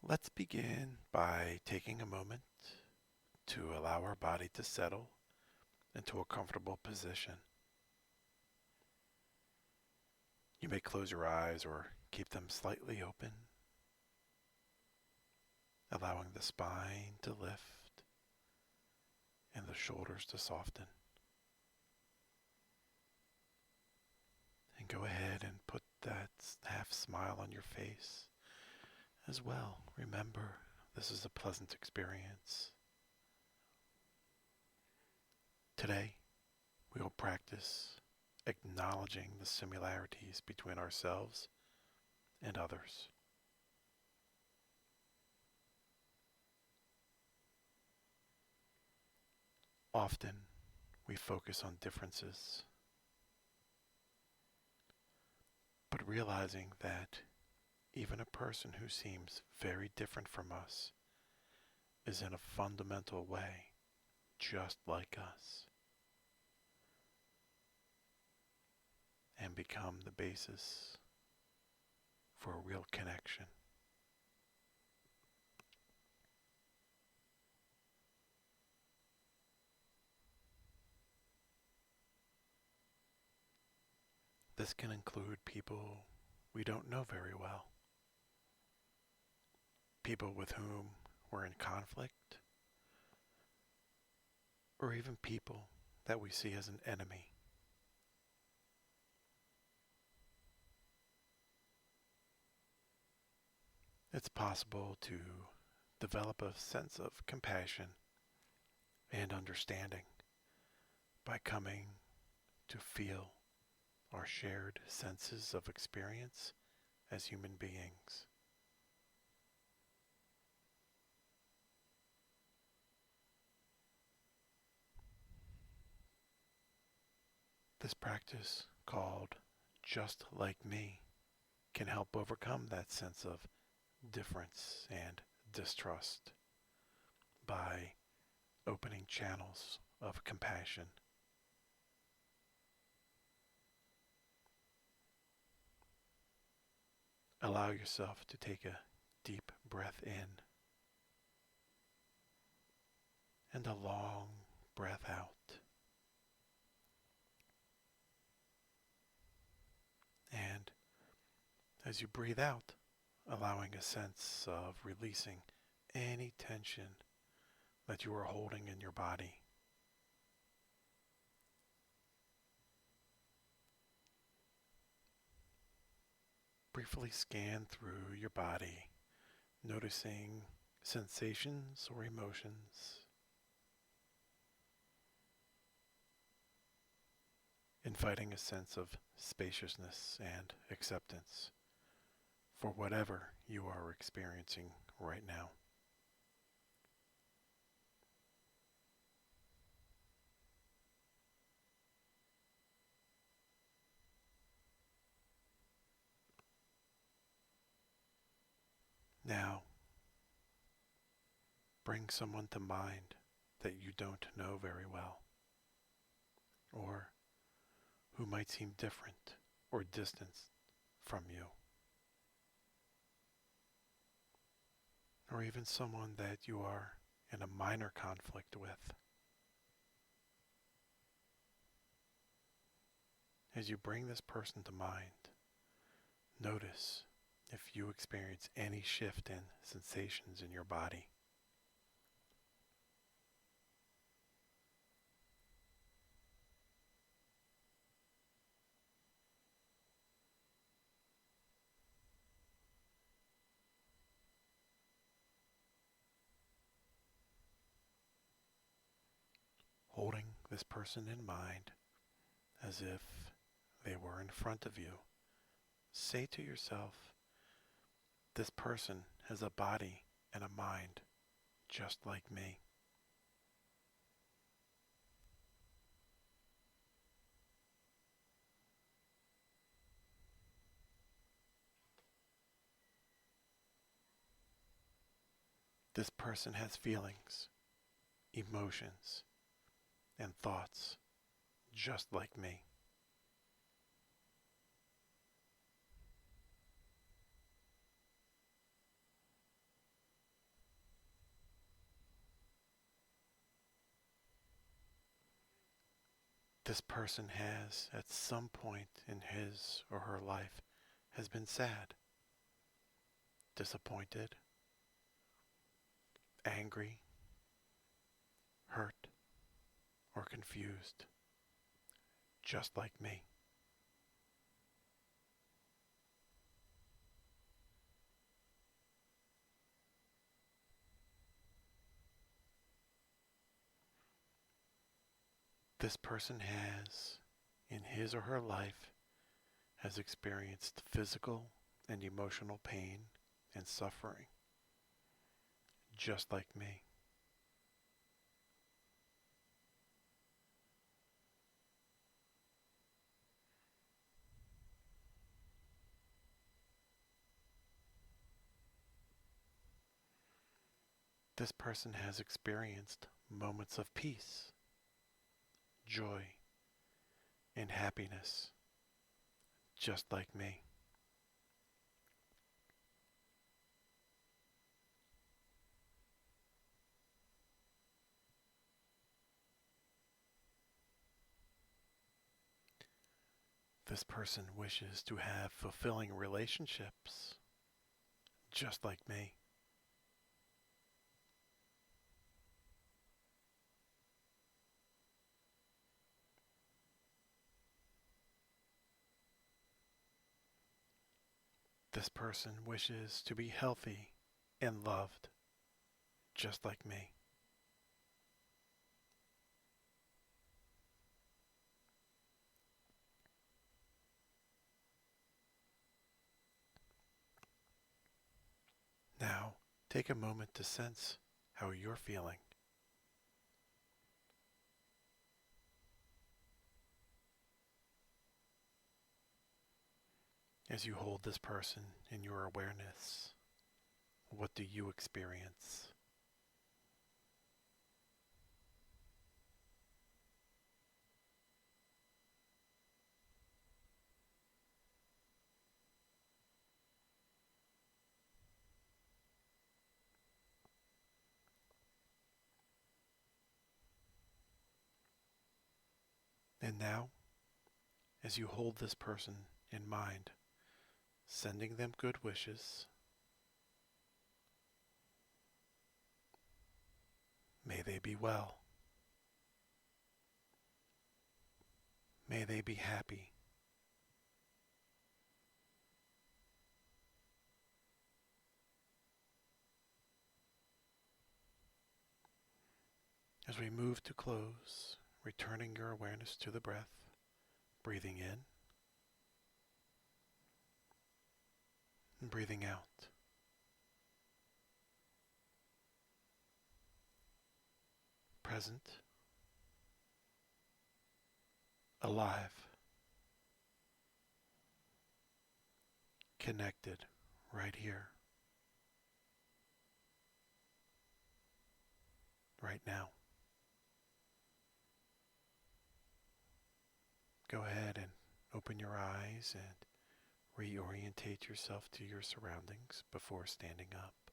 Let's begin by taking a moment to allow our body to settle into a comfortable position. You may close your eyes or keep them slightly open, allowing the spine to lift and the shoulders to soften. And go ahead and put that half smile on your face as well. Remember, this is a pleasant experience. Today, we will practice acknowledging the similarities between ourselves and others. Often, we focus on differences, but realizing that even a person who seems very different from us is in a fundamental way just like us, and become the basis for a real connection. This can include people we don't know very well, people with whom we're in conflict, or even people that we see as an enemy. It's possible to develop a sense of compassion and understanding by coming to feel our shared senses of experience as human beings. This practice, called just like me, can help overcome that sense of difference and distrust by opening channels of compassion. Allow yourself to take a deep breath in and a long breath out. And as you breathe out, allowing a sense of releasing any tension that you are holding in your body. Briefly scan through your body, noticing sensations or emotions, inviting a sense of spaciousness and acceptance for whatever you are experiencing right now. Now, bring someone to mind that you don't know very well, or who might seem different or distant from you, or even someone that you are in a minor conflict with. As you bring this person to mind, notice if you experience any shift in sensations in your body. Holding this person in mind as if they were in front of you, say to yourself, this person has a body and a mind just like me. This person has feelings, emotions, and thoughts just like me. This person has, at some point in his or her life, has been sad, disappointed, angry, hurt, or confused, just like me. This person has, in his or her life, has experienced physical and emotional pain and suffering, just like me. This person has experienced moments of peace, joy, and happiness, just like me. This person wishes to have fulfilling relationships, just like me. This person wishes to be healthy and loved, just like me. Now, take a moment to sense how you're feeling. As you hold this person in your awareness, what do you experience? And now, as you hold this person in mind, sending them good wishes, may they be well. May they be happy. As we move to close, returning your awareness to the breath, breathing in and breathing out. Present, alive, connected right here, right now. Go ahead and open your eyes and reorientate yourself to your surroundings before standing up.